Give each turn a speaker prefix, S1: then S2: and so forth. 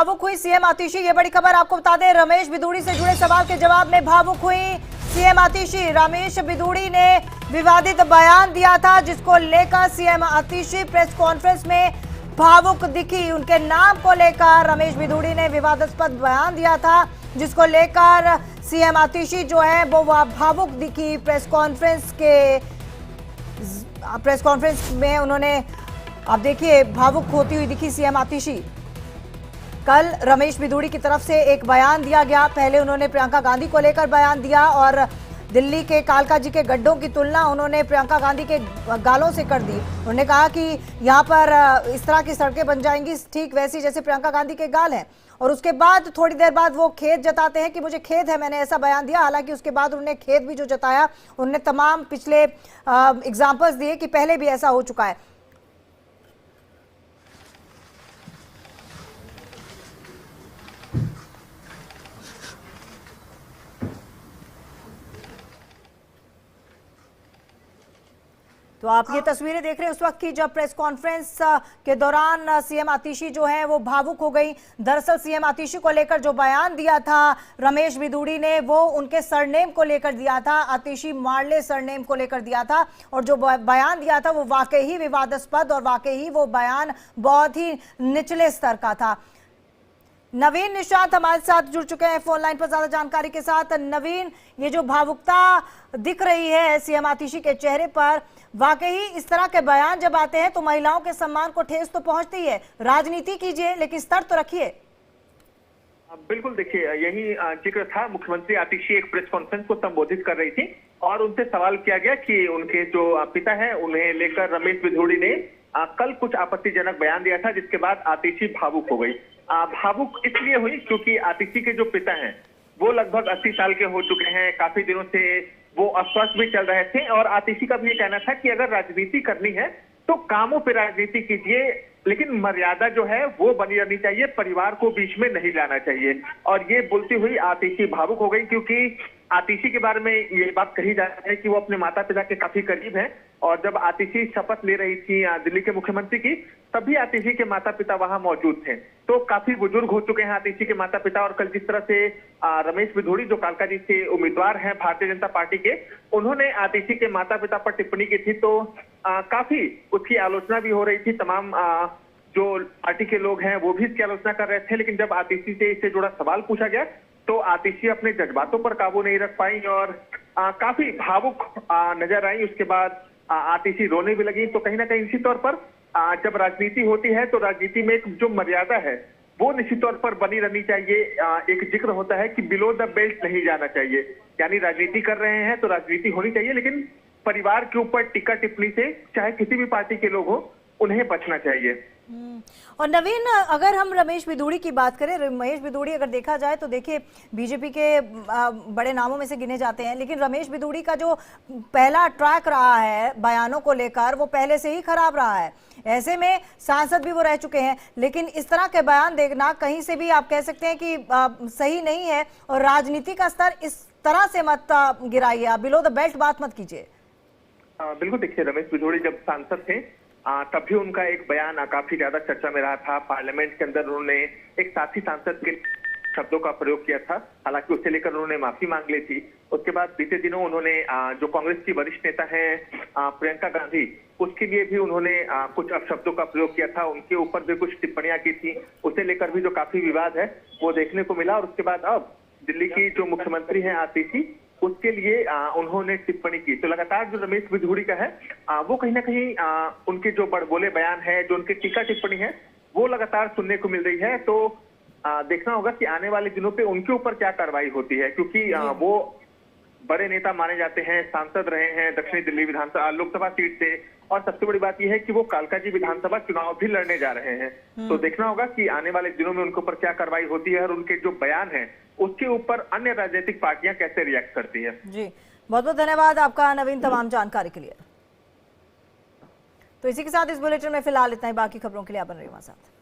S1: भावुक हुई सीएम आतिशी। ये बड़ी खबर आपको बता दें, रमेश बिधूड़ी से जुड़े सवाल के जवाब में भावुक हुई सीएम आतिशी। रमेश बिधूड़ी ने विवादित बयान दिया था, जिसको लेकर सीएम आतिशी प्रेस कॉन्फ्रेंस में भावुक दिखी। उनके नाम को लेकर रमेश बिधूड़ी ने विवादास्पद बयान दिया था, जिसको लेकर सीएम आतिशी जो है वो भावुक दिखी। प्रेस कॉन्फ्रेंस में उन्होंने, आप देखिए, भावुक होती हुई दिखी सीएम आतिशी। कल रमेश बिधूड़ी की तरफ से एक बयान दिया गया। पहले उन्होंने प्रियंका गांधी को लेकर बयान दिया और दिल्ली के कालका जी के गड्ढों की तुलना उन्होंने प्रियंका गांधी के गालों से कर दी। उन्होंने कहा कि यहाँ पर इस तरह की सड़कें बन जाएंगी ठीक वैसी जैसे प्रियंका गांधी के गाल हैं। और उसके बाद थोड़ी देर बाद वो खेद जताते हैं कि मुझे खेद है, मैंने ऐसा बयान दिया। हालांकि उसके बाद उन्होंने खेद भी जो जताया, उन्होंने तमाम पिछले एग्जाम्पल्स दिए कि पहले भी ऐसा हो चुका है। तो आप ये तस्वीरें देख रहे हैं उस वक्त की जब प्रेस कॉन्फ्रेंस के दौरान सीएम आतिशी जो है वो भावुक हो गई। दरअसल सीएम आतिशी को लेकर जो बयान दिया था रमेश बिधूड़ी ने, वो उनके सरनेम को लेकर दिया था, आतिशी मार्ले सरनेम को लेकर दिया था। और जो बयान दिया था वो वाकई ही विवादास्पद और वाकई ही वो बयान बहुत ही निचले स्तर का था। नवीन निशांत हमारे साथ जुड़ चुके हैं फोन लाइन पर ज्यादा जानकारी के साथ। नवीन, ये जो भावुकता दिख रही है सीएम आतिशी के चेहरे पर, वाकई इस तरह के बयान जब आते हैं तो महिलाओं के सम्मान को ठेस तो पहुंचती है। राजनीति कीजिए लेकिन स्तर तो रखिए।
S2: बिल्कुल, देखिए, यही जिक्र था। मुख्यमंत्री आतिशी एक प्रेस कॉन्फ्रेंस को संबोधित कर रही थी और उनसे सवाल किया गया कि उनके जो पिता हैं उन्हें लेकर रमेश बिधूड़ी ने कल कुछ आपत्तिजनक बयान दिया था, जिसके बाद आतिशी भावुक हो गई। भावुक इसलिए हुई क्योंकि आतिशी के जो पिता हैं वो लगभग 80 साल के हो चुके हैं। काफी दिनों से वो अस्वस्थ भी चल रहे थे और आतिशी का भी ये कहना था कि अगर राजनीति करनी है तो कामों पे राजनीति कीजिए, लेकिन मर्यादा जो है वो बनी रहनी चाहिए, परिवार को बीच में नहीं लाना चाहिए। और ये बोलती हुई आतिशी भावुक हो गई क्योंकि आतिशी के बारे में ये बात कही जाती है कि वो अपने माता पिता के काफी करीब हैं। और जब आतिशी शपथ ले रही थी दिल्ली के मुख्यमंत्री की, तभी आतिशी के माता पिता वहां मौजूद थे। तो काफी बुजुर्ग हो चुके हैं आतिशी के माता पिता। और कल जिस तरह से रमेश बिधूड़ी जो कालका जी से उम्मीदवार हैं भारतीय जनता पार्टी के, उन्होंने आतिशी के माता पिता पर टिप्पणी की थी, तो काफी उसकी आलोचना भी हो रही थी। तमाम जो पार्टी के लोग हैं वो भी इसकी आलोचना कर रहे थे। लेकिन जब आतिशी से इससे जुड़ा सवाल पूछा गया तो आतिशी अपने जज्बातों पर काबू नहीं रख पाई और काफी भावुक नजर आई। उसके बाद आतिशी रोने भी लगी। तो कहीं ना कहीं इसी तौर पर जब राजनीति होती है तो राजनीति में एक जो मर्यादा है वो निश्चित तौर पर बनी रहनी चाहिए। एक जिक्र होता है कि बिलो द बेल्ट नहीं जाना चाहिए, यानी राजनीति कर रहे हैं तो राजनीति होनी चाहिए, लेकिन परिवार के ऊपर टिक्का टिप्पणी से चाहे किसी भी पार्टी के लोग हो उन्हें बचना चाहिए।
S1: और नवीन, अगर हम रमेश बिधूड़ी की बात करें, रमेश बिधूड़ी अगर देखा जाए तो देखिए बीजेपी के बड़े नामों में से गिने जाते हैं, लेकिन रमेश बिधूड़ी का जो पहला ट्रैक रहा है बयानों को लेकर वो पहले से ही खराब रहा है। ऐसे में सांसद भी वो रह चुके हैं, लेकिन इस तरह के बयान देखना कहीं से भी आप कह सकते हैं कि सही नहीं है। और राजनीति का स्तर इस तरह से मत गिराइए, आप बिलो द बेल्ट बात मत कीजिए।
S2: बिल्कुल, देखिए, रमेश बिधूड़ी जब सांसद थे तभी उनका एक बयान काफी ज्यादा चर्चा में रहा था। पार्लियामेंट के अंदर उन्होंने एक साथी सांसद के शब्दों का प्रयोग किया था, हालांकि उससे लेकर उन्होंने माफी मांग ली थी। उसके बाद बीते दिनों उन्होंने जो कांग्रेस की वरिष्ठ नेता हैं प्रियंका गांधी, उसके लिए भी उन्होंने कुछ अपशब्दों का प्रयोग किया था, उनके ऊपर भी कुछ टिप्पणियां की थी। उसे लेकर भी जो काफी विवाद है वो देखने को मिला। और उसके बाद अब दिल्ली की जो मुख्यमंत्री है आतिशी, उसके लिए उन्होंने टिप्पणी की। तो लगातार जो रमेश बिधूड़ी का है वो कहीं ना कहीं उनके जो बड़बोले बयान है, जो उनकी टीका टिप्पणी है, वो लगातार सुनने को मिल रही है। तो देखना होगा कि आने वाले दिनों पे उनके ऊपर क्या कार्रवाई होती है, क्योंकि वो बड़े नेता माने जाते हैं, सांसद रहे हैं दक्षिणी दिल्ली विधानसभा लोकसभा सीट से, और सबसे बड़ी बात यह है कि वो कालका जी विधानसभा चुनाव भी लड़ने जा रहे हैं। तो देखना होगा कि आने वाले दिनों में उनके ऊपर क्या कार्रवाई होती है और उनके जो बयान है उसके ऊपर अन्य राजनीतिक पार्टियां कैसे रिएक्ट करती है।
S1: जी, बहुत बहुत धन्यवाद आपका नवीन तमाम जानकारी के लिए। तो इसी के साथ इस बुलेटिन में फिलहाल इतना ही, बाकी खबरों के लिए आप बने रहिए हमारे साथ।